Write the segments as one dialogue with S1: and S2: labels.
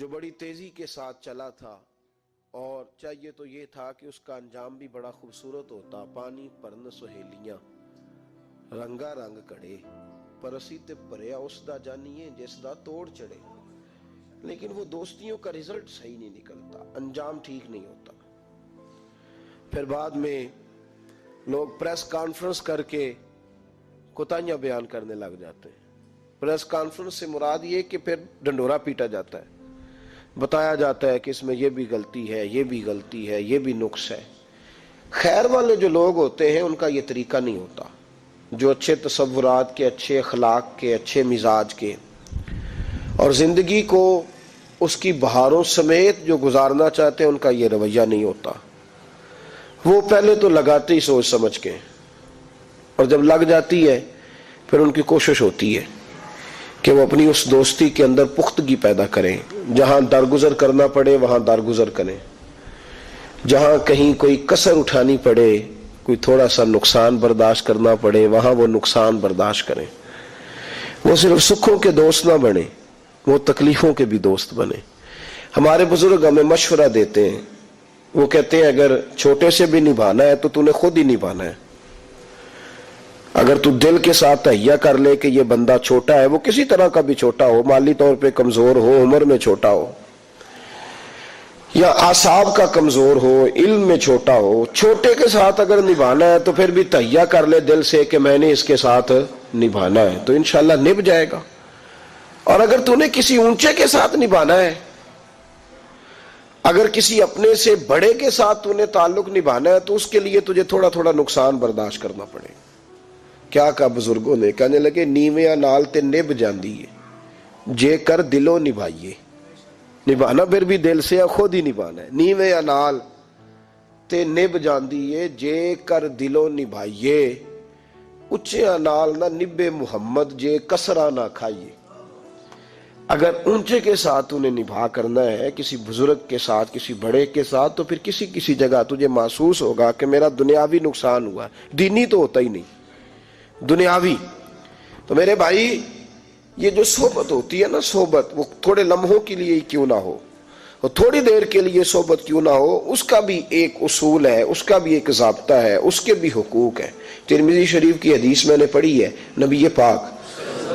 S1: جو بڑی تیزی کے ساتھ چلا تھا، اور چاہیے تو یہ تھا کہ اس کا انجام بھی بڑا خوبصورت ہوتا. پانی پرن سہیلیاں رنگا رنگ کڑے، پرسی تے پریا اس دا جانیے جس دا توڑ چڑھے. لیکن وہ دوستیوں کا رزلٹ صحیح نہیں نکلتا، انجام ٹھیک نہیں ہوتا. پھر بعد میں لوگ پریس کانفرنس کر کے کوتاہیاں بیان کرنے لگ جاتے ہیں. پریس کانفرنس سے مراد یہ کہ پھر ڈنڈورا پیٹا جاتا ہے، بتایا جاتا ہے کہ اس میں یہ بھی غلطی ہے، یہ بھی غلطی ہے، یہ بھی نقص ہے. خیر والے جو لوگ ہوتے ہیں ان کا یہ طریقہ نہیں ہوتا، جو اچھے تصورات کے، اچھے اخلاق کے، اچھے مزاج کے اور زندگی کو اس کی بہاروں سمیت جو گزارنا چاہتے ہیں، ان کا یہ رویہ نہیں ہوتا. وہ پہلے تو لگاتے ہی سوچ سمجھ کے، اور جب لگ جاتی ہے پھر ان کی کوشش ہوتی ہے کہ وہ اپنی اس دوستی کے اندر پختگی پیدا کریں. جہاں درگزر کرنا پڑے وہاں درگزر کریں، جہاں کہیں کوئی کسر اٹھانی پڑے، کوئی تھوڑا سا نقصان برداشت کرنا پڑے، وہاں وہ نقصان برداشت کریں. وہ صرف سکھوں کے دوست نہ بنے، وہ تکلیفوں کے بھی دوست بنے. ہمارے بزرگ ہمیں مشورہ دیتے ہیں، وہ کہتے ہیں اگر چھوٹے سے بھی نبھانا ہے تو تو نے خود ہی نبھانا ہے. اگر تو دل کے ساتھ تہیہ کر لے کہ یہ بندہ چھوٹا ہے، وہ کسی طرح کا بھی چھوٹا ہو، مالی طور پہ کمزور ہو، عمر میں چھوٹا ہو، یا اعصاب کا کمزور ہو، علم میں چھوٹا ہو، چھوٹے کے ساتھ اگر نبھانا ہے تو پھر بھی تہیہ کر لے دل سے کہ میں نے اس کے ساتھ نبھانا ہے، تو انشاءاللہ نبھ جائے گا. اور اگر تو نے کسی اونچے کے ساتھ نبھانا ہے، اگر کسی اپنے سے بڑے کے ساتھ تو نے تعلق نبھانا ہے، تو اس کے لیے تجھے تھوڑا تھوڑا نقصان برداشت کرنا پڑے گا. کیا کہا بزرگوں نے؟ کہنے لگے نیویاں نال تے نبھ جاندی ہے جے کر دلوں نبھائیے. نبھانا پھر بھی دل سے، خود ہی نبھانا ہے. نیویاں نال تے نبھ جاندی ہے جے کر دلوں نبھائیے، اچیاں نال نہ نبھے محمد جے کسرا نہ کھائیے. اگر اونچے کے ساتھ انہیں نبھا کرنا ہے، کسی بزرگ کے ساتھ، کسی بڑے کے ساتھ، تو پھر کسی جگہ تجھے محسوس ہوگا کہ میرا دنیاوی نقصان ہوا. دینی تو ہوتا ہی نہیں، دنیاوی. تو میرے بھائی، یہ جو صحبت ہوتی ہے نا، صحبت وہ تھوڑے لمحوں کے لیے ہی کیوں نہ ہو، اور تھوڑی دیر کے لیے صحبت کیوں نہ ہو، اس کا بھی ایک اصول ہے، اس کا بھی ایک ضابطہ ہے، اس کے بھی حقوق ہیں. ترمذی شریف کی حدیث میں نے پڑھی ہے، نبی پاک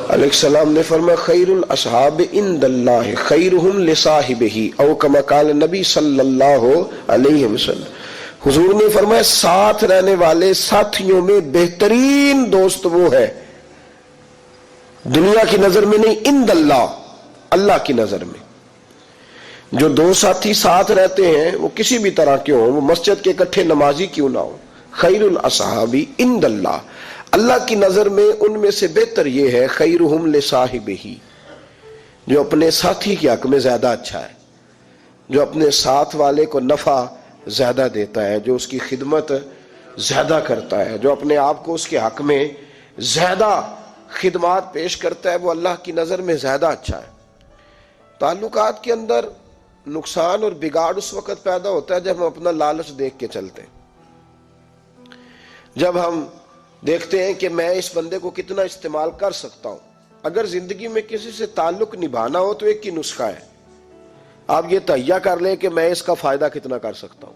S1: علیہ السلام نے فرمایا خیر الاصحاب عند اللہ خیرہم لصاحبہ، او کما قال نبی صلی اللہ علیہ وسلم. حضور نے فرمایا ساتھ رہنے والے ساتھیوں میں بہترین دوست وہ ہے، دنیا کی نظر میں نہیں، عند اللہ، اللہ کی نظر میں. جو دو ساتھی ساتھ رہتے ہیں وہ کسی بھی طرح کے ہوں، وہ مسجد کے اکٹھے نمازی کیوں نہ ہو، خیر الاصحاب عند اللہ، اللہ کی نظر میں ان میں سے بہتر یہ ہے خیرہم لصاحبہ، جو اپنے ساتھی کے حق میں زیادہ اچھا ہے، جو اپنے ساتھ والے کو نفع زیادہ دیتا ہے، جو اس کی خدمت زیادہ کرتا ہے، جو اپنے آپ کو اس کے حق میں زیادہ خدمات پیش کرتا ہے، وہ اللہ کی نظر میں زیادہ اچھا ہے. تعلقات کے اندر نقصان اور بگاڑ اس وقت پیدا ہوتا ہے جب ہم اپنا لالچ دیکھ کے چلتے ہیں، جب ہم دیکھتے ہیں کہ میں اس بندے کو کتنا استعمال کر سکتا ہوں. اگر زندگی میں کسی سے تعلق نبھانا ہو تو ایک ہی نسخہ ہے، آپ یہ تہیہ کر لیں کہ میں اس کا فائدہ کتنا کر سکتا ہوں.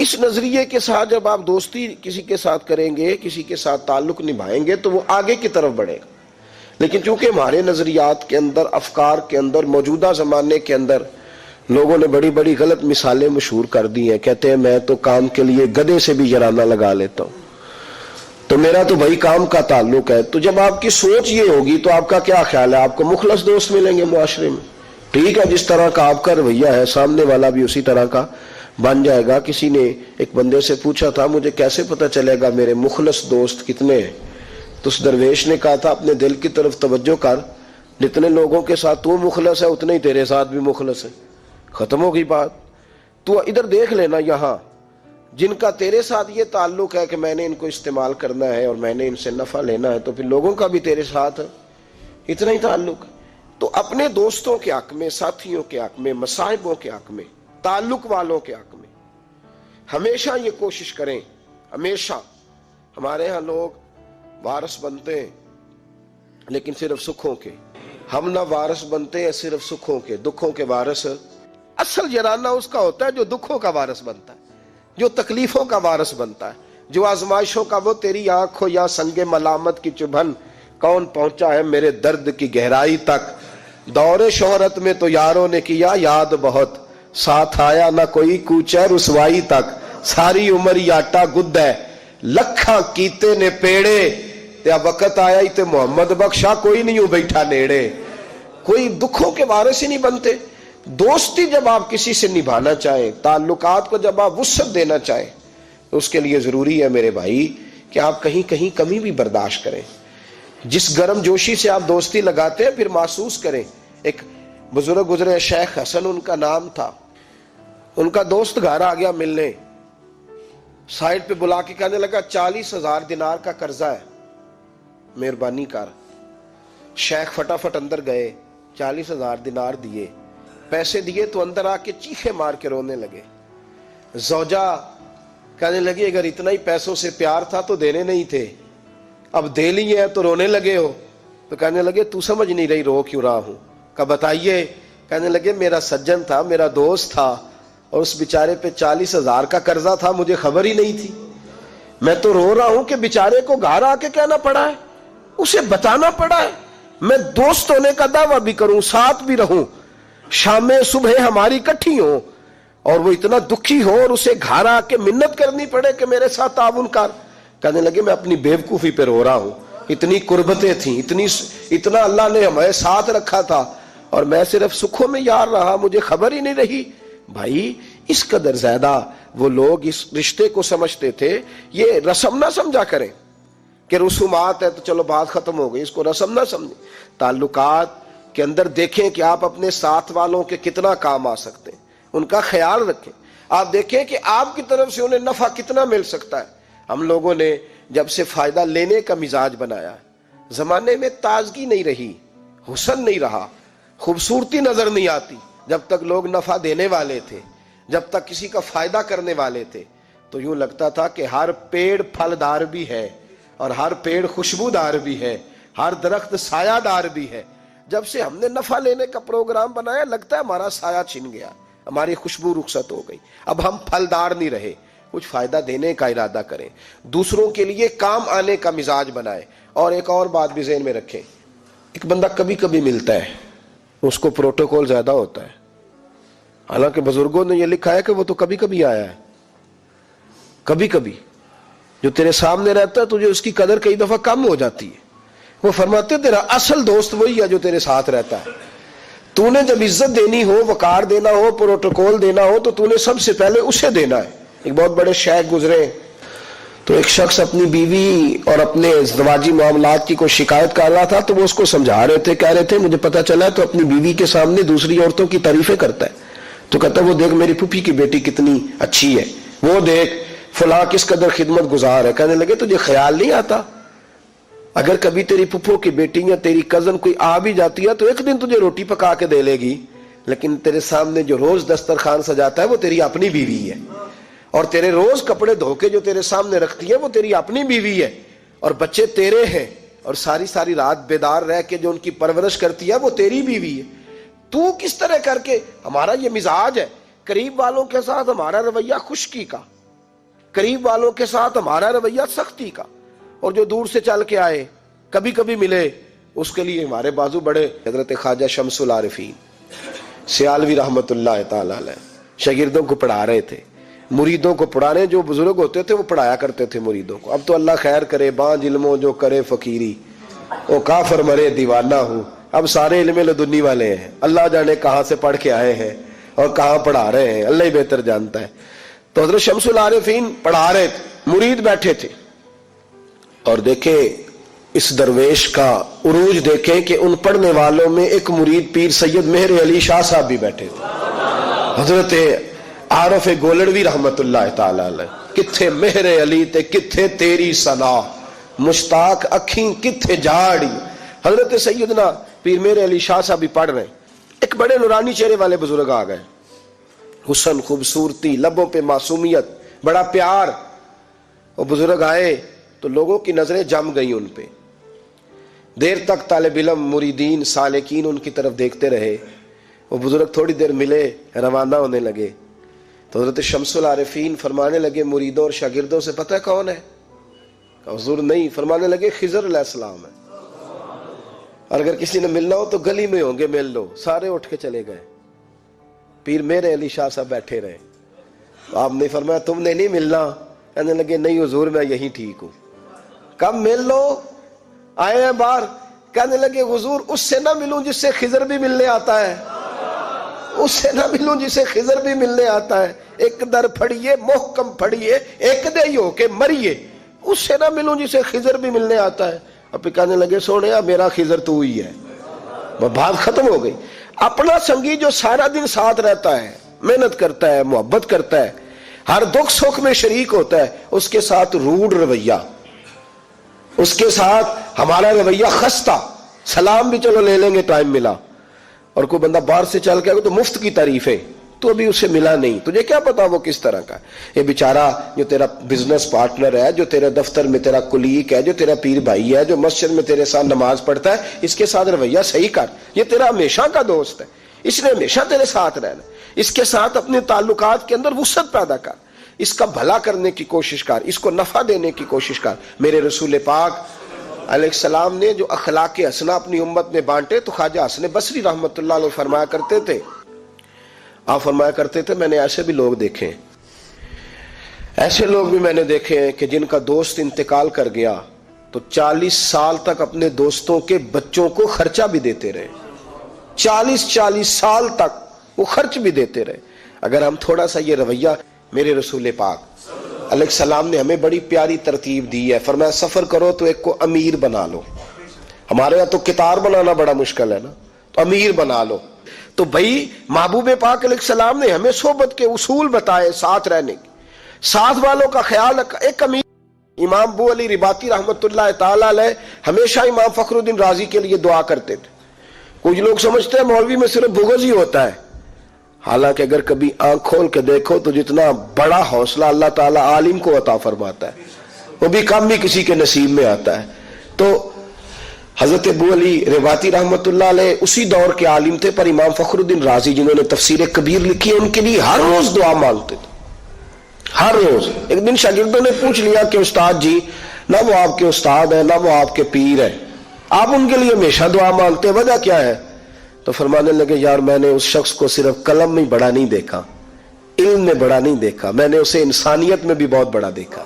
S1: اس نظریے کے ساتھ جب آپ دوستی کسی کے ساتھ کریں گے، کسی کے ساتھ تعلق نبھائیں گے، تو وہ آگے کی طرف بڑھے گا. لیکن چونکہ ہمارے نظریات کے اندر، افکار کے اندر، موجودہ زمانے کے اندر لوگوں نے بڑی بڑی غلط مثالیں مشہور کر دی ہیں. کہتے ہیں میں تو کام کے لیے گدھے سے بھی جرانہ لگا لیتا ہوں، تو میرا تو بھائی کام کا تعلق ہے. تو جب آپ کی سوچ یہ ہوگی تو آپ کا کیا خیال ہے؟ آپ کو مخلص دوست ملیں گے معاشرے میں. ٹھیک ہے، جس طرح کا آپ کا رویہ ہے سامنے والا بھی اسی طرح کا بن جائے گا. کسی نے ایک بندے سے پوچھا تھا مجھے کیسے پتہ چلے گا میرے مخلص دوست کتنے ہیں؟ تو اس درویش نے کہا تھا اپنے دل کی طرف توجہ کر، جتنے لوگوں کے ساتھ تو مخلص ہے اتنے ہی تیرے ساتھ بھی مخلص ہے. ختم ہو گئی بات. تو ادھر دیکھ لینا، یہاں جن کا تیرے ساتھ یہ تعلق ہے کہ میں نے ان کو استعمال کرنا ہے اور میں نے ان سے نفع لینا ہے، تو پھر لوگوں کا بھی تیرے ساتھ اتنا ہی تعلق ہے. تو اپنے دوستوں کے حق میں، ساتھیوں کے حق میں، مصاحبوں کے حق میں، تعلق والوں کے حق میں ہمیشہ یہ کوشش کریں. ہمیشہ ہمارے ہاں لوگ وارث بنتے ہیں لیکن صرف سکھوں کے، ہم نہ وارث بنتے ہیں صرف سکھوں کے، دکھوں کے وارث اصل یارانہ اس کا ہوتا ہے جو دکھوں کا وارث بنتا ہے، جو تکلیفوں کا وارث بنتا ہے، جو آزمائشوں کا، وہ تیری آنکھ ہو یا سنگ ملامت کی چبھن، کون پہنچا ہے میرے درد کی گہرائی تک، دور شہرت میں تو یاروں نے کیا یاد بہت، ساتھ آیا نہ کوئی کوچے رسوائی تک، ساری عمر یاٹا گد ہے لکھاں کیتے نے پیڑے، تے وقت آیا ہی تے محمد بخشا کوئی نہیں ہو بیٹھا نیڑے۔ کوئی دکھوں کے وارث ہی نہیں بنتے۔ دوستی جب آپ کسی سے نبھانا چاہیں، تعلقات کو جب آپ وسعت دینا چاہیں، تو اس کے لیے ضروری ہے میرے بھائی کہ آپ کہیں کہیں کمی بھی برداشت کریں۔ جس گرم جوشی سے آپ دوستی لگاتے ہیں پھر محسوس کریں۔ ایک بزرگ گزرے شیخ حسن ان کا نام تھا، ان کا دوست گھر آ گیا ملنے، سائڈ پہ بلا کے کہنے لگا 40,000 دینار کا قرضہ ہے، مہربانی کر۔ شیخ فٹافٹ اندر گئے، 40,000 دینار دیے، پیسے دیے تو اندر آ کے چیخے مار کے رونے لگے۔ زوجہ کہنے لگی اگر اتنا ہی پیسوں سے پیار تھا تو دینے نہیں تھے، اب دے لیے ہیں تو رونے لگے ہو۔ تو کہنے لگے تو سمجھ نہیں رہی رو کیوں رہا ہوں؟ کہا بتائیے۔ کہنے لگے میرا سجن تھا، میرا دوست تھا، اور اس بیچارے پہ 40,000 کا قرضہ تھا، مجھے خبر ہی نہیں تھی۔ میں تو رو رہا ہوں کہ بیچارے کو گھر آ کے کہنا پڑا ہے، اسے بتانا پڑا ہے۔ میں دوست ہونے کا دعویٰ بھی کروں، ساتھ بھی رہوں، شام صبح ہماری کٹھی ہو، اور وہ اتنا دکھی ہو اور اسے گھر آ کے منت کرنی پڑے کہ میرے ساتھ تعاون کر۔ کہنے لگے میں اپنی بیوقوفی پہ رو رہا ہوں، اتنی قربتیں تھیں، اتنا اللہ نے ہمیں ساتھ رکھا تھا، اور میں صرف سکھوں میں یار رہا، مجھے خبر ہی نہیں رہی۔ بھائی اس قدر زیادہ وہ لوگ اس رشتے کو سمجھتے تھے۔ یہ رسم نہ سمجھا کریں کہ رسومات ہے تو چلو بات ختم ہو گئی، اس کو رسم نہ سمجھیں۔ تعلقات کے اندر دیکھیں کہ آپ اپنے ساتھ والوں کے کتنا کام آ سکتے ہیں، ان کا خیال رکھیں۔ آپ دیکھیں کہ آپ کی طرف سے انہیں نفع کتنا مل سکتا ہے۔ ہم لوگوں نے جب سے فائدہ لینے کا مزاج بنایا ہے، زمانے میں تازگی نہیں رہی، حسن نہیں رہا، خوبصورتی نظر نہیں آتی۔ جب تک لوگ نفع دینے والے تھے، جب تک کسی کا فائدہ کرنے والے تھے، تو یوں لگتا تھا کہ ہر پیڑ پھلدار بھی ہے، اور ہر پیڑ خوشبودار بھی ہے، ہر درخت سایہ دار بھی ہے۔ جب سے ہم نے نفع لینے کا پروگرام بنایا، لگتا ہے ہمارا سایہ چھن گیا، ہماری خوشبو رخصت ہو گئی، اب ہم پھلدار نہیں رہے۔ کچھ فائدہ دینے کا ارادہ کریں، دوسروں کے لیے کام آنے کا مزاج بنائیں۔ اور ایک اور بات بھی ذہن میں رکھیں، ایک بندہ کبھی کبھی ملتا ہے، اس کو پروٹوکول زیادہ ہوتا ہے، حالانکہ بزرگوں نے یہ لکھا ہے کہ وہ تو کبھی کبھی آیا ہے۔ کبھی کبھی جو تیرے سامنے رہتا ہے تجھے اس کی قدر کئی دفعہ کم ہو جاتی ہے۔ وہ فرماتے تیرا اصل دوست وہی ہے جو تیرے ساتھ رہتا ہے۔ تو نے جب عزت دینی ہو، وقار دینا ہو، پروٹوکول دینا ہو، تو تو نے سب سے پہلے اسے دینا ہے۔ ایک بہت بڑے شیخ گزرے، تو ایک شخص اپنی بیوی اور اپنے ازدواجی معاملات کی کوئی شکایت کر رہا تھا، تو وہ اس کو سمجھا رہے تھے، کہہ رہے تھے مجھے پتا چلا ہے تو اپنی بیوی کے سامنے دوسری عورتوں کی تعریفیں کرتا ہے۔ تو کہتا ہے وہ دیکھ میری پھوپھی کی بیٹی کتنی اچھی ہے، وہ دیکھ فلاں کس قدر خدمت گزار ہے۔ کہنے لگے تجھے خیال نہیں آتا اگر کبھی تیری پھپھو کی بیٹی یا تیری کزن کوئی آ بھی جاتی ہے تو ایک دن تجھے روٹی پکا کے دے لے گی، لیکن تیرے سامنے جو روز دسترخوان سجاتا ہے وہ تیری اپنی بیوی ہے، اور تیرے روز کپڑے دھو کے جو تیرے سامنے رکھتی ہے وہ تیری اپنی بیوی ہے، اور بچے تیرے ہیں، اور ساری ساری رات بیدار رہ کے جو ان کی پرورش کرتی ہے وہ تیری بیوی ہے۔ تو کس طرح کر کے، ہمارا یہ مزاج ہے، قریب والوں کے ساتھ ہمارا رویہ خشکی کا، قریب والوں کے ساتھ ہمارا رویہ سختی کا، اور جو دور سے چل کے آئے کبھی کبھی ملے اس کے لیے ہمارے بازو بڑے۔ حضرت خواجہ شمس العارفین سیالوی رحمت اللہ تعالی علیہ شاگردوں کو پڑھا رہے تھے، مریدوں کو پڑھانے، جو بزرگ ہوتے تھے وہ پڑھایا کرتے تھے مریدوں کو۔ اب تو اللہ خیر کرے، بانج علموں جو کرے فقیری، او کافر مرے دیوانہ ہوں۔ اب سارے علم لدنی والے ہیں، اللہ جانے کہاں سے پڑھ کے آئے ہیں اور کہاں پڑھا رہے ہیں، اللہ ہی بہتر جانتا ہے۔ تو حضرت شمس العارفین پڑھا رہے تھے، مرید بیٹھے تھے، اور دیکھیں اس درویش کا عروج دیکھیں کہ ان پڑھنے والوں میں ایک مرید پیر سید مہر علی شاہ صاحب بھی بیٹھے تھے، حضرت عارف گولڑوی رحمت اللہ تعالی علیہ۔ کتھے مہر علی تے کتھے تیری ثنا، مشتاق اکھیں کتھے جاڑی۔ حضرت سیدنا پیر مہر علی شاہ صاحب بھی پڑھ رہے ہیں، ایک بڑے نورانی چہرے والے بزرگ آ گئے، حسن، خوبصورتی، لبوں پہ معصومیت، بڑا پیار۔ وہ بزرگ آئے تو لوگوں کی نظریں جم گئی ان پہ۔ دیر تک طالب علم، مریدین، سالکین ان کی طرف دیکھتے رہے. وہ بزرگ تھوڑی دیر ملے، روانہ ہونے لگے تو حضرت شمس العارفین فرمانے لگے مریدوں اور شاگردوں سے پتہ ہے کون ہے؟ حضور نہیں. فرمانے لگے خضر علیہ السلام ہے، اور اگر کسی نے ملنا ہو تو گلی میں ہوں گے، مل لو. سارے اٹھ کے چلے گئے. پیر میرے علی شاہ صاحب بیٹھے رہے. آپ نے فرمایا تم نے نہیں ملنا؟ کہنے لگے نہیں حضور میں یہیں ٹھیک ہوں. کب مل لو، آئے ہیں باہر. کہنے لگے حضور اس سے نہ ملوں جس سے خضر بھی ملنے آتا ہے، اس سے نہ ملوں جسے خضر بھی ملنے آتا ہے. ایک در پھڑیے محکم پھڑیے، ایک دے ہی ہو کے مریے. اس سے نہ ملوں جسے خضر بھی ملنے آتا ہے. اب کہنے لگے سونے میرا خضر تو ہی ہے. بات ختم ہو گئی. اپنا سنگی جو سارا دن ساتھ رہتا ہے، محنت کرتا ہے، محبت کرتا ہے، ہر دکھ سکھ میں شریک ہوتا ہے، اس کے ساتھ روڈ رویہ، اس کے ساتھ ہمارا رویہ خستہ. سلام بھی چلو لے لیں گے ٹائم ملا، اور کوئی بندہ باہر سے چل کے تو مفت کی تعریف ہے، تو ابھی اسے ملا نہیں، تجھے کیا پتا وہ کس طرح کا. یہ بیچارہ جو تیرا بزنس پارٹنر ہے، جو تیرے دفتر میں تیرا کلیگ ہے، جو تیرا پیر بھائی ہے، جو مسجد میں تیرے ساتھ نماز پڑھتا ہے، اس کے ساتھ رویہ صحیح کر. یہ تیرا ہمیشہ کا دوست ہے، اس نے ہمیشہ تیرے ساتھ رہنا. اس کے ساتھ اپنے تعلقات کے اندر وسعت پیدا کر، اس کا بھلا کرنے کی کوشش کر، اس کو نفع دینے کی کوشش کر. میرے رسول پاک علیہ السلام نے جو اخلاق حسنہ اپنی امت میں بانٹے تو خواجہ حسن بصری رحمۃ اللہ علیہ فرمایا کرتے تھے، آپ فرمایا کرتے تھے میں نے ایسے بھی لوگ دیکھے ہیں، ایسے لوگ بھی میں نے دیکھے ہیں کہ جن کا دوست انتقال کر گیا تو 40 سال تک اپنے دوستوں کے بچوں کو خرچہ بھی دیتے رہے. 40 سال تک وہ خرچ بھی دیتے رہے. اگر ہم تھوڑا سا یہ رویہ، میرے رسول پاک علیہ السلام نے ہمیں بڑی پیاری ترتیب دی ہے. فرمایا سفر کرو تو ایک کو امیر بنا لو. ہمارے یہاں تو کتار بنانا بڑا مشکل ہے نا، تو امیر بنا لو. تو بھائی محبوب پاک علیہ السلام نے ہمیں صحبت کے اصول بتائے، ساتھ رہنے کے، ساتھ والوں کا خیال رکھا. ایک امیر امام ابو علی رباطی رحمۃ اللہ تعالی علیہ ہمیشہ امام فخر الدین رازی کے لیے دعا کرتے تھے. کچھ لوگ سمجھتے ہیں مولوی میں صرف بغض ہی ہوتا ہے، حالانکہ اگر کبھی آنکھ کھول کے دیکھو تو جتنا بڑا حوصلہ اللہ تعالیٰ عالم کو عطا فرماتا ہے وہ بھی کم ہی کسی کے نصیب میں آتا ہے. تو حضرت ابو علی رباطی رحمۃ اللہ علیہ اسی دور کے عالم تھے، پر امام فخر الدین رازی جنہوں نے تفسیر کبیر لکھی ہے ان کے لیے ہر روز دعا مانگتے تھے، ہر روز. ایک دن شاگردوں نے پوچھ لیا کہ استاد جی نہ وہ آپ کے استاد ہیں نہ وہ آپ کے پیر ہیں، آپ ان کے لیے ہمیشہ دعا مانگتے ہیں، وجہ کیا ہے؟ تو فرمانے لگے یار میں نے اس شخص کو صرف قلم میں بڑا نہیں دیکھا، علم میں بڑا نہیں دیکھا، میں نے اسے انسانیت میں بھی بہت بڑا دیکھا.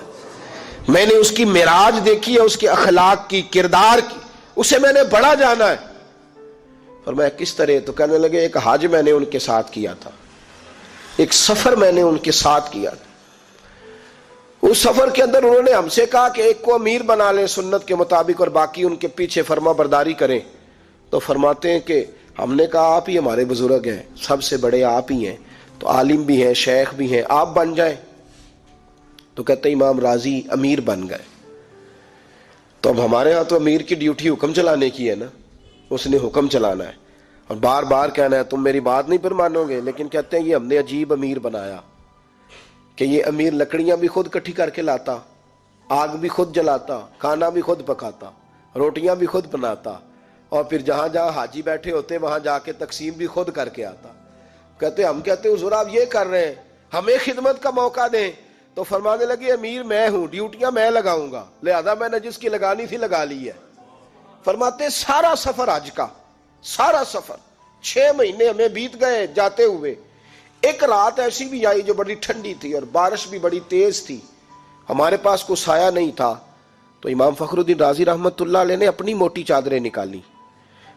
S1: میں نے اس کی معراج دیکھی ہے، اس کے اخلاق کی، کردار کی، اسے میں نے بڑا جانا ہے. فرمایا کس طرح؟ تو کہنے لگے ایک حج میں نے ان کے ساتھ کیا تھا، ایک سفر میں نے ان کے ساتھ کیا تھا. اس سفر کے اندر انہوں نے ہم سے کہا کہ ایک کو امیر بنا لیں سنت کے مطابق اور باقی ان کے پیچھے فرما برداری کریں. تو فرماتے ہیں کہ ہم نے کہا آپ ہی ہمارے بزرگ ہیں، سب سے بڑے آپ ہی ہیں، تو عالم بھی ہیں، شیخ بھی ہیں، آپ بن جائیں. تو کہتے امام راضی امیر بن گئے. تو اب ہمارے ہاں تو امیر کی ڈیوٹی حکم چلانے کی ہے نا، اس نے حکم چلانا ہے اور بار بار کہنا ہے تم میری بات نہیں پر مانو گے. لیکن کہتے ہیں یہ ہم نے عجیب امیر بنایا کہ یہ امیر لکڑیاں بھی خود کٹھی کر کے لاتا، آگ بھی خود جلاتا، کھانا بھی خود پکاتا، روٹیاں بھی خود بناتا، اور پھر جہاں جہاں حاجی بیٹھے ہوتے وہاں جا کے تقسیم بھی خود کر کے آتا. کہتے ہم کہتے حضور آپ یہ کر رہے ہیں، ہمیں خدمت کا موقع دیں. تو فرمانے لگے امیر میں ہوں، ڈیوٹیاں میں لگاؤں گا، لہذا میں نے جس کی لگانی تھی لگا لی ہے. فرماتے سارا سفر حج کا، سارا سفر 6 مہینے ہمیں بیت گئے جاتے ہوئے. ایک رات ایسی بھی آئی جو بڑی ٹھنڈی تھی اور بارش بھی بڑی تیز تھی، ہمارے پاس کوئی سایہ نہیں تھا. تو امام فخر الدین رازی رحمۃ اللہ علیہ نے اپنی موٹی چادریں نکالی،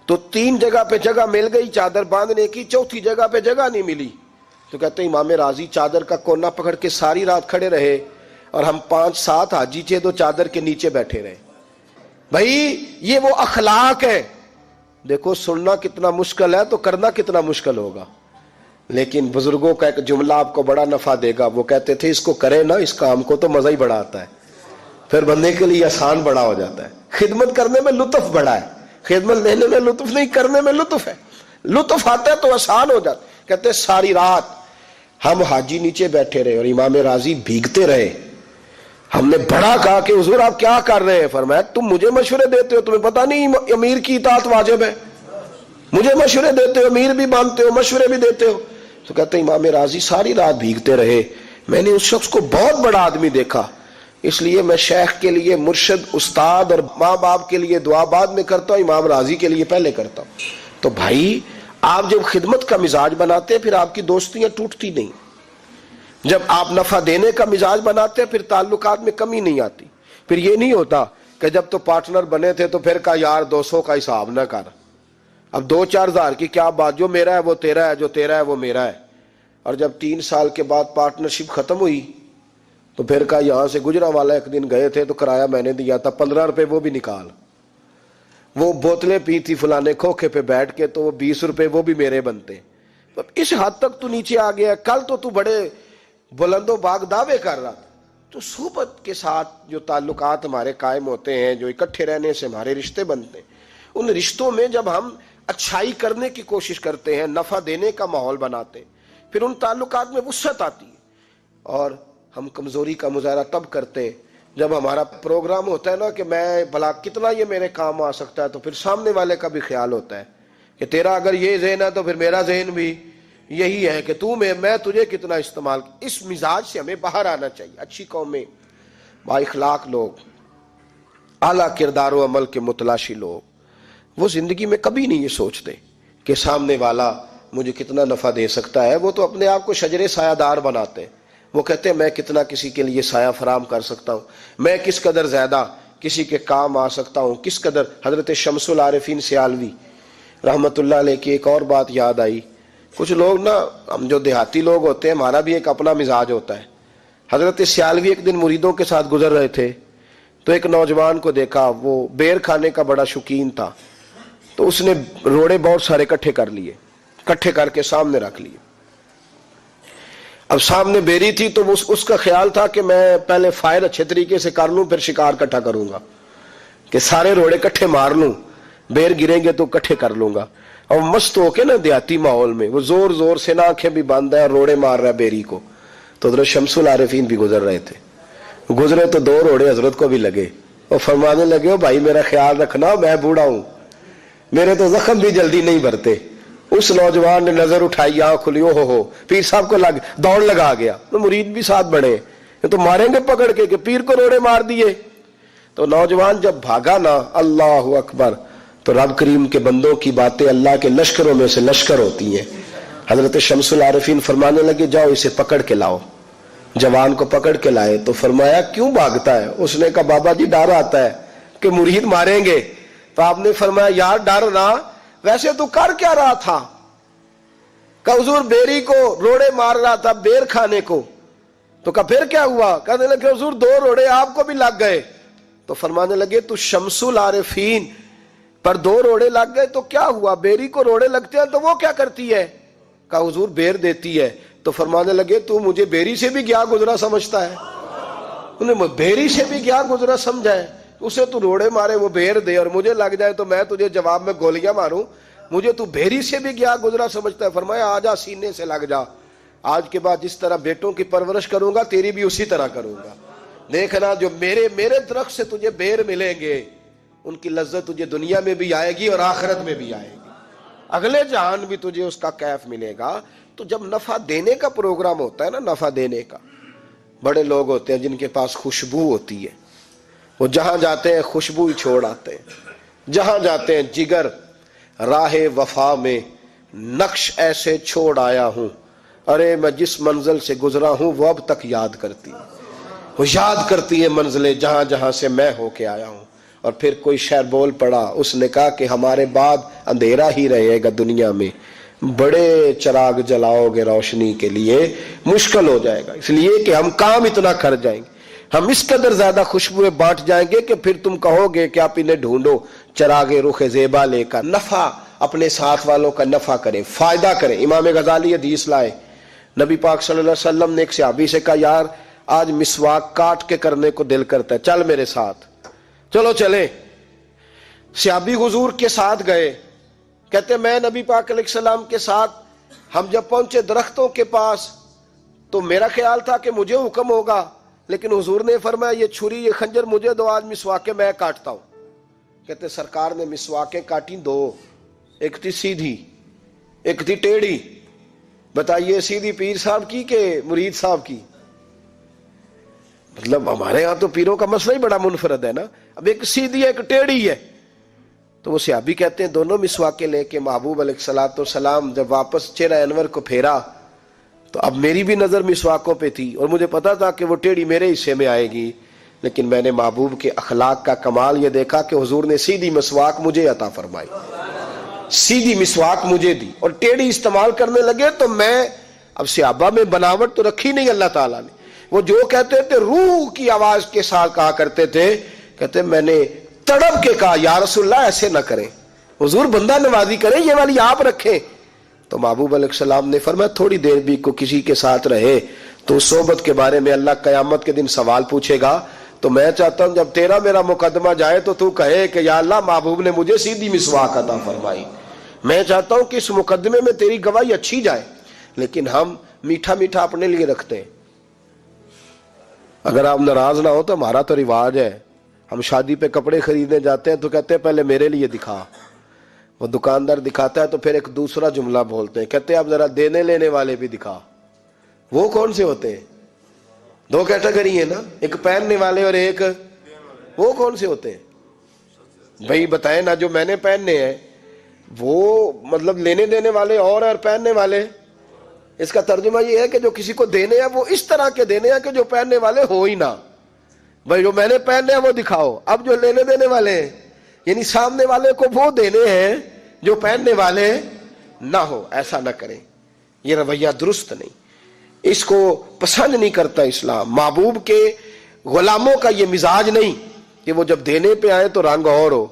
S1: تو 3 جگہ پہ جگہ مل گئی چادر باندھنے کی، 4تھی جگہ پہ جگہ نہیں ملی. تو کہتے امام راضی چادر کا کونا پکڑ کے ساری رات کھڑے رہے اور ہم 5-7 حاجی تھے تو چادر کے نیچے بیٹھے رہے. بھائی یہ وہ اخلاق ہے. دیکھو سننا کتنا مشکل ہے تو کرنا کتنا مشکل ہوگا. لیکن بزرگوں کا ایک جملہ آپ کو بڑا نفع دے گا. وہ کہتے تھے اس کو کرے نا اس کام کو تو مزہ ہی بڑا آتا ہے، پھر بندے کے لیے آسان بڑا ہو جاتا ہے. خدمت کرنے میں لطف بڑا ہے، خدمت لینے میں لطف نہیں، کرنے میں لطف ہے. لطف آتا ہے تو آسان ہو جاتا. کہتے ساری رات ہم حاجی نیچے بیٹھے رہے اور امام راضی بھیگتے رہے. ہم نے بڑا کہا کہ حضور آپ کیا کر رہے ہیں؟ فرمایا تم مجھے مشورے دیتے ہو، تمہیں پتہ نہیں امیر کی اطاعت واجب ہے؟ مجھے مشورے دیتے ہو، امیر بھی مانتے ہو، مشورے بھی دیتے ہو۔ تو کہتے ہیں امام راضی ساری رات بھیگتے رہے، میں نے اس شخص کو بہت بڑا آدمی دیکھا، اس لیے میں شیخ کے لیے، مرشد استاد اور ماں باپ کے لیے دعا بعد میں کرتا ہوں، امام راضی کے لیے پہلے کرتا ہوں۔ تو بھائی آپ جب خدمت کا مزاج بناتے ہیں پھر آپ کی دوستیاں ٹوٹتی نہیں، جب آپ نفع دینے کا مزاج بناتے ہیں پھر تعلقات میں کمی نہیں آتی۔ پھر یہ نہیں ہوتا کہ جب تو پارٹنر بنے تھے تو پھر کہا یار 200 کا حساب نہ کر، اب 2-4 ہزار کی کیا بات، جو میرا ہے وہ تیرا ہے، جو تیرا ہے وہ میرا ہے۔ اور جب 3 سال کے بعد پارٹنرشپ ختم ہوئی تو پھر کہا یہاں سے گجرا والا ایک دن گئے تھے تو کرایہ میں نے دیا تھا 15 روپے وہ بھی نکال، وہ بوتلیں پی تھی فلانے کھوکھے پہ بیٹھ کے تو وہ 20 روپے وہ بھی میرے بنتے۔ تو اس حد تک تو نیچے آ گیا، کل تو بڑے بلند و باغ دعوے کر رہا تھا۔ تو صحبت کے ساتھ جو تعلقات ہمارے قائم ہوتے ہیں، جو اکٹھے رہنے سے ہمارے رشتے بنتے ہیں، ان رشتوں میں جب ہم اچھائی کرنے کی کوشش کرتے ہیں، نفع دینے کا ماحول بناتے ہیں، پھر ان تعلقات میں وسعت آتی ہے۔ اور ہم کمزوری کا مظاہرہ تب کرتے ہیں جب ہمارا پروگرام ہوتا ہے نا کہ میں بھلا کتنا یہ میرے کام آ سکتا ہے، تو پھر سامنے والے کا بھی خیال ہوتا ہے کہ تیرا اگر یہ ذہن ہے تو پھر میرا ذہن بھی یہی ہے کہ میں تجھے کتنا استعمال۔ اس مزاج سے ہمیں باہر آنا چاہیے۔ اچھی قومیں، با اخلاق لوگ، اعلیٰ کردار و عمل کے متلاشی لوگ، وہ زندگی میں کبھی نہیں یہ سوچتے کہ سامنے والا مجھے کتنا نفع دے سکتا ہے، وہ تو اپنے آپ کو شجر سایہ دار بناتے ہیں۔ وہ کہتے ہیں میں کتنا کسی کے لیے سایہ فراہم کر سکتا ہوں، میں کس قدر زیادہ کسی کے کام آ سکتا ہوں، کس قدر۔ حضرت شمس العارفین سیالوی رحمت اللہ علیہ کی ایک اور بات یاد آئی۔ کچھ لوگ نا، ہم جو دیہاتی لوگ ہوتے ہیں ہمارا بھی ایک اپنا مزاج ہوتا ہے۔ حضرت سیالوی ایک دن مریدوں کے ساتھ گزر رہے تھے تو ایک نوجوان کو دیکھا، وہ بیر کھانے کا بڑا شوقین تھا، تو اس نے روڑے بہت سارے اکٹھے کر لیے، اکٹھے کر کے سامنے رکھ لیے۔ اب سامنے بیری تھی تو اس کا خیال تھا کہ میں پہلے فائر اچھے طریقے سے کر لوں پھر شکار اکٹھا کروں گا، کہ سارے روڑے اکٹھے مار لوں، بیر گریں گے تو اکٹھے کر لوں گا۔ اور مست ہو کے نا دیہاتی ماحول میں وہ زور زور سے نا آنکھیں بھی بند ہے اور روڑے مار رہا ہے بیری کو۔ تو حضرت شمس العارفین بھی گزر رہے تھے، گزرے تو 2 روڑے حضرت کو بھی لگے، اور فرمانے لگے بھائی میرا خیال رکھنا، میں بوڑھا ہوں، میرے تو زخم بھی جلدی نہیں بھرتے۔ اس نوجوان نے نظر اٹھائی، آنکھ کھلی، او ہو، پیر صاحب کو دوڑ لگا گیا۔ تو مرید بھی ساتھ بڑھے، یہ تو ماریں گے پکڑ کے کہ پیر کو روڑے مار دیے۔ تو نوجوان جب بھاگا نا، اللہ اکبر، تو رب کریم کے بندوں کی باتیں اللہ کے لشکروں میں سے لشکر ہوتی ہیں۔ حضرت شمس العارفین فرمانے لگے جاؤ اسے پکڑ کے لاؤ۔ جوان کو پکڑ کے لائے تو فرمایا کیوں بھاگتا ہے؟ اس نے کہا بابا جی ڈر آتا ہے کہ مرید ماریں گے۔ تو آپ نے فرمایا یار ڈر نہ، ویسے تو کر کیا رہا تھا؟ کہ حضور بیری کو روڑے مار رہا تھا، بیر کھانے کو۔ تو کہا پھر کیا ہوا؟ کہنے لگے حضور 2 روڑے آپ کو بھی لگ گئے۔ تو فرمانے لگے تو شمس العارفین پر 2 روڑے لگ گئے تو کیا ہوا؟ بیری کو روڑے لگتے ہیں تو وہ کیا کرتی ہے؟ کہا حضور بیر دیتی ہے۔ تو فرمانے لگے تو مجھے بیری سے بھی گیا گزرا سمجھتا ہے؟ انہیں بیری سے بھی گیا گزرا سمجھا ہے؟ اسے تو روڑے مارے وہ بیر دے اور مجھے لگ جائے تو میں تجھے جواب میں گولیاں ماروں، مجھے تو بیری سے بھی گیا گزرا سمجھتا ہے؟ فرمایا آجا سینے سے لگ جا، آج کے بعد جس طرح بیٹوں کی پرورش کروں گا تیری بھی اسی طرح کروں گا۔ دیکھنا جو میرے درخت سے تجھے بیر ملیں گے ان کی لذت تجھے دنیا میں بھی آئے گی اور آخرت میں بھی آئے گی، اگلے جہان بھی تجھے اس کا کیف ملے گا۔ تو جب نفع دینے کا پروگرام ہوتا ہے نا، نفع دینے کا، بڑے لوگ ہوتے ہیں جن کے پاس خوشبو ہوتی ہے، وہ جہاں جاتے ہیں خوشبو ہی چھوڑ آتے ہیں، جہاں جاتے ہیں جگر راہ وفا میں نقش ایسے چھوڑ آیا ہوں، ارے میں جس منزل سے گزرا ہوں وہ اب تک یاد کرتی ہے، وہ یاد کرتی ہے منزلیں جہاں جہاں سے میں ہو کے آیا ہوں۔ اور پھر کوئی شعر بول پڑا، اس نے کہا کہ ہمارے بعد اندھیرا ہی رہے گا دنیا میں، بڑے چراغ جلاؤ گے روشنی کے لیے مشکل ہو جائے گا، اس لیے کہ ہم کام اتنا کر جائیں گے، ہم اس قدر زیادہ خوشبوئیں بانٹ جائیں گے کہ پھر تم کہو گے کہ آپ انہیں ڈھونڈو چراغ رخ زیبا لے کر۔ نفع اپنے ساتھ والوں کا نفع کرے، فائدہ کرے۔ امام غزالی حدیث لائے، نبی پاک صلی اللہ علیہ وسلم نے ایک صحابی سے کہا یار آج مسواک کاٹ کے کرنے کو دل کرتا ہے، چل میرے ساتھ، چلو چلیں۔ صحابی حضور کے ساتھ گئے، کہتے میں نبی پاک علیہ السلام کے ساتھ، ہم جب پہنچے درختوں کے پاس تو میرا خیال تھا کہ مجھے حکم ہوگا، لیکن حضور نے فرمایا یہ چھری یہ خنجر مجھے دو، آج مسواکیں میں کاٹتا ہوں۔ کہتے سرکار نے مسواکیں کاٹی دو، ایک تھی سیدھی ایک تھی ٹیڑھی۔ بتائیے سیدھی پیر صاحب کی کہ مرید صاحب کی؟ مطلب ہمارے ہاں تو پیروں کا مسئلہ ہی بڑا منفرد ہے نا، اب ایک سیدھی ہے ایک ٹیڑھی ہے۔ تو وہ صحابی کہتے ہیں دونوں مسواکیں لے کے محبوب علیہ الصلوۃ والسلام جب واپس چہرہ انور کو پھیرا تو اب میری بھی نظر مسواکوں پہ تھی، اور مجھے پتا تھا کہ وہ ٹیڑھی میرے حصے میں آئے گی، لیکن میں نے محبوب کے اخلاق کا کمال یہ دیکھا کہ حضور نے سیدھی مسواک مجھے عطا فرمائی، سیدھی مسواک مجھے دی، اور ٹیڑھی استعمال کرنے لگے تو میں اب صحابہ میں بناوٹ تو رکھی نہیں اللہ تعالیٰ نے، وہ جو کہتے تھے روح کی آواز کے ساتھ کہا کرتے تھے، کہتے میں نے تڑپ کے کہا یا رسول اللہ ایسے نہ کریں، حضور بندہ نوازی کریں، یہ والی آپ رکھیں۔ تو محبوب علیہ السلام نے فرمایا تھوڑی دیر بھی کو کسی کے ساتھ رہے تو اس صحبت کے بارے میں اللہ قیامت کے دن سوال پوچھے گا، تو میں چاہتا ہوں جب تیرا میرا مقدمہ جائے تو کہے کہ یا اللہ محبوب نے مجھے سیدھی مسواک عطا فرمائی۔ میں چاہتا ہوں کہ اس مقدمے میں تیری گواہی اچھی جائے، لیکن ہم میٹھا میٹھا اپنے لیے رکھتے ہیں۔ اگر آپ ناراض نہ ہو تو ہمارا تو رواج ہے، ہم شادی پہ کپڑے خریدنے جاتے ہیں تو کہتے ہیں پہلے میرے لیے دکھا، وہ دکاندار دکھاتا ہے تو پھر ایک دوسرا جملہ بولتے ہیں، کہتے ہیں اب ذرا دینے لینے والے بھی دکھا۔ وہ کون سے ہوتے ہیں؟ دو کیٹیگری ہے نا، ایک پہننے والے اور ایک وہ کون سے ہوتے ہیں بھائی بتائیں نا؟ جو میں نے پہننے ہیں وہ مطلب لینے دینے والے اور پہننے والے، اس کا ترجمہ یہ ہے کہ جو کسی کو دینے ہیں وہ اس طرح کے دینے ہیں کہ جو پہننے والے ہو ہی نہ، بھائی جو میں نے پہننے ہیں وہ دکھاؤ، اب جو لینے دینے والے ہیں یعنی سامنے والے کو وہ دینے ہیں جو پہننے والے نہ ہو، ایسا نہ کریں، یہ رویہ درست نہیں، اس کو پسند نہیں کرتا اسلام۔ محبوب کے غلاموں کا یہ مزاج نہیں کہ وہ جب دینے پہ آئے تو رنگ اور ہو،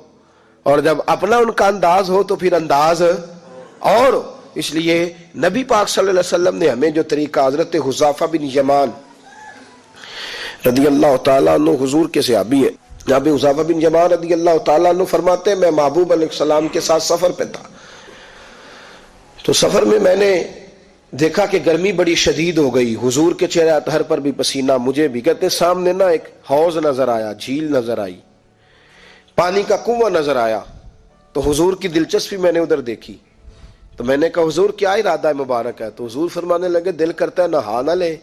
S1: اور جب اپنا ان کا انداز ہو تو پھر انداز اور ہو۔ اس لیے نبی پاک صلی اللہ علیہ وسلم نے ہمیں جو طریقہ حضرت حذیفہ بن یمان رضی اللہ تعالیٰ عنہ حضور کے صحابی ہیں، جناب حذیفہ بن یمان رضی اللہ تعالیٰ عنہ فرماتے ہیں میں محبوب علیہ السلام کے ساتھ سفر پہ تھا، تو سفر میں نے دیکھا کہ گرمی بڑی شدید ہو گئی، حضور کے چہرے اطہر پر بھی پسینہ، مجھے بھی، کہتے سامنے نا ایک حوض نظر آیا، جھیل نظر آئی، پانی کا کنواں نظر آیا، تو حضور کی دلچسپی میں نے ادھر دیکھی، تو میں نے کہا حضور کیا ارادہ مبارک ہے؟ تو حضور فرمانے لگے دل کرتا ہے نہا نہ لے،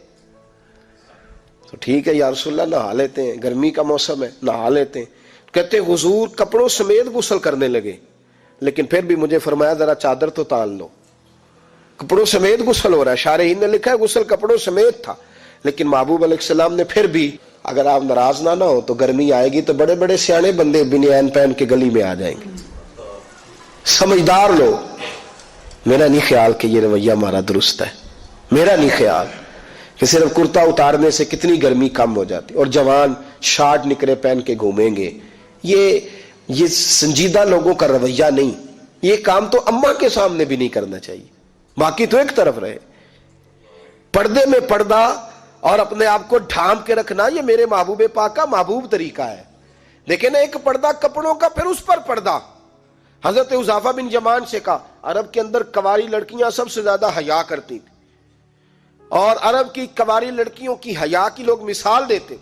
S1: تو ٹھیک ہے یا رسول اللہ نہا لیتے ہیں، گرمی کا موسم ہے نہا لیتے ہیں۔ کہتے حضور کپڑوں سمیت غسل کرنے لگے، لیکن پھر بھی مجھے فرمایا ذرا چادر تو تان لو، کپڑوں سمیت غسل ہو رہا ہے، شارحین نے لکھا ہے غسل کپڑوں سمیت تھا، لیکن محبوب علیہ السلام نے پھر بھی اگر آپ ناراض نہ ہو تو گرمی آئے گی تو بڑے بڑے سیانے بندے بنیان پہن کے گلی میں آ جائیں گے، سمجھدار لوگ۔ میرا نہیں خیال کہ یہ رویہ ہمارا درست ہے، میرا نہیں خیال کہ صرف کرتا اتارنے سے کتنی گرمی کم ہو جاتی، اور جوان شارٹ نکرے پہن کے گھومیں گے، یہ سنجیدہ لوگوں کا رویہ نہیں، یہ کام تو اماں کے سامنے بھی نہیں کرنا چاہیے، باقی تو ایک طرف رہے۔ پردے میں پردہ اور اپنے آپ کو ڈھانپ کے رکھنا یہ میرے محبوب پاک کا محبوب طریقہ ہے۔ دیکھیں نا ایک پردہ کپڑوں کا، پھر اس پر پردہ۔ حضرت حذیفہ بن یمان سے کہا عرب کے اندر کنواری لڑکیاں سب سے زیادہ حیا کرتی تھی، اور عرب کی کنواری لڑکیوں کی حیا کی لوگ مثال دیتے۔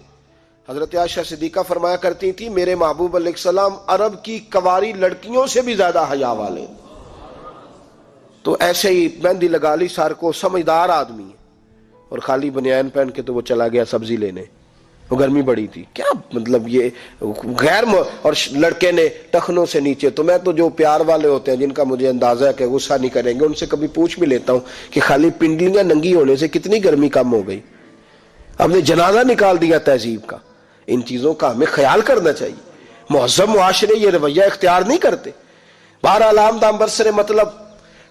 S1: حضرت عائشہ صدیقہ فرمایا کرتی تھی میرے محبوب علیہ السلام عرب کی کنواری لڑکیوں سے بھی زیادہ حیا والے۔ تو ایسے ہی مہندی لگا لی سار کو، سمجھدار آدمی ہے، اور خالی بنیان پہن کے تو وہ چلا گیا سبزی لینے، وہ گرمی بڑی تھی، کیا مطلب یہ غیر اور لڑکے نے ٹخنوں سے نیچے، تو میں تو جو پیار والے ہوتے ہیں جن کا مجھے اندازہ ہے کہ غصہ نہیں کریں گے، ان سے کبھی پوچھ بھی لیتا ہوں کہ خالی پنڈلیاں ننگی ہونے سے کتنی گرمی کم ہو گئی؟ ہم نے جنازہ نکال دیا تہذیب کا۔ ان چیزوں کا ہمیں خیال کرنا چاہیے، مہذب معاشرے یہ رویہ اختیار نہیں کرتے۔ بہرحال آمدام برسر مطلب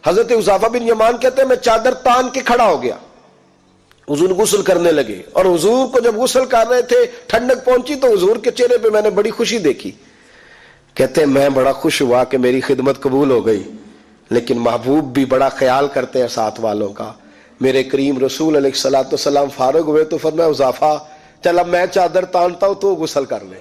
S1: حضرت حذیفہ بن یمان کہتے ہیں میں چادر تان کے کھڑا ہو گیا، حضور غسل کرنے لگے، اور حضور کو جب غسل کر رہے تھے ٹھنڈک پہنچی تو حضور کے چہرے پہ میں نے بڑی خوشی دیکھی۔ کہتے ہیں میں بڑا خوش ہوا کہ میری خدمت قبول ہو گئی، لیکن محبوب بھی بڑا خیال کرتے ہیں ساتھ والوں کا۔ میرے کریم رسول علیہ الصلوۃ والسلام فارغ ہوئے تو فرمایا حذیفہ چل اب میں چادر تانتا ہوں تو غسل کر لے۔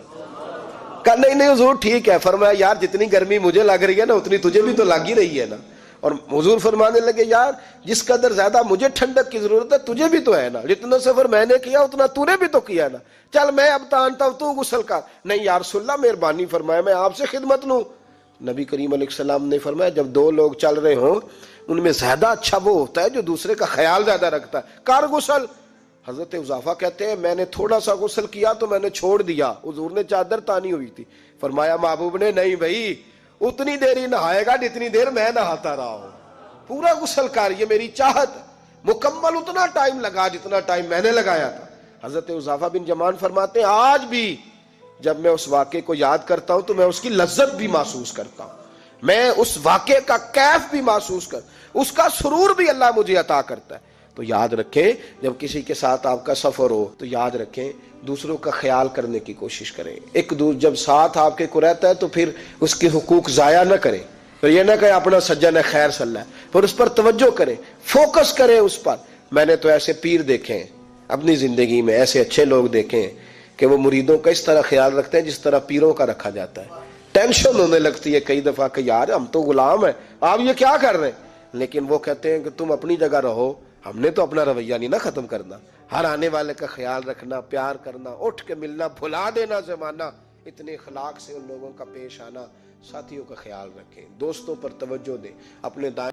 S1: کہا نہیں حضور ٹھیک ہے۔ فرمایا یار جتنی گرمی مجھے لگ رہی ہے نا اتنی تجھے بھی تو لگ ہی رہی ہے نا، اور حضور فرمانے لگے یار جس قدر زیادہ مجھے ٹھنڈک کی ضرورت ہے تجھے بھی تو ہے نا, جتنا سفر میں نے کیا اتنا تو نے بھی تو کیا نا, چل میں اب تانتا ہوں تو غسل کر. نہیں یا رسول اللہ مہربانی فرمایا میں آپ سے خدمت لوں. نبی کریم علیہ السلام نے فرمایا جب دو لوگ چل رہے ہوں ان میں زیادہ اچھا وہ ہوتا ہے جو دوسرے کا خیال زیادہ رکھتا ہے, کر غسل. حضرت حذیفہ کہتے ہیں میں نے تھوڑا سا غسل کیا تو میں نے چھوڑ دیا, حضور نے چادر تانی ہوئی تھی. فرمایا محبوب نے نہیں بھائی اتنی دیر ہی نہائے گا جتنی دیر میں نہاتا رہا ہوں, پورا غسل کر, یہ میری چاہت, مکمل اتنا ٹائم لگا جتنا ٹائم میں نے لگایا تھا. حضرت حذیفہ بن یمان فرماتے ہیں آج بھی جب میں اس واقعے کو یاد کرتا ہوں تو میں اس کی لذت بھی محسوس کرتا ہوں, میں اس واقعے کا کیف بھی محسوس اس کا سرور بھی اللہ مجھے عطا کرتا ہے. تو یاد رکھیں جب کسی کے ساتھ آپ کا سفر ہو تو یاد رکھیں دوسروں کا خیال کرنے کی کوشش کریں. ایک جب ساتھ آپ کے کو رہتا ہے تو پھر اس کے حقوق ضائع نہ کریں, پھر یہ نہ کہیں اپنا سجن ہے خیر صلی اللہ, پھر اس پر توجہ کریں, فوکس کریں اس پر. میں نے تو ایسے پیر دیکھے ہیں اپنی زندگی میں, ایسے اچھے لوگ دیکھے ہیں کہ وہ مریدوں کا اس طرح خیال رکھتے ہیں جس طرح پیروں کا رکھا جاتا ہے. ٹینشن ہونے لگتی ہے کئی دفعہ کہ یار ہم تو غلام ہیں, آپ یہ کیا کر رہے ہیں, لیکن وہ کہتے ہیں کہ تم اپنی جگہ رہو, ہم نے تو اپنا رویہ نہیں نہ ختم کرنا. ہر آنے والے کا خیال رکھنا, پیار کرنا, اٹھ کے ملنا, بھلا دینا زمانہ, اتنے اخلاق سے ان لوگوں کا پیش آنا. ساتھیوں کا خیال رکھیں, دوستوں پر توجہ دیں, اپنے دائیں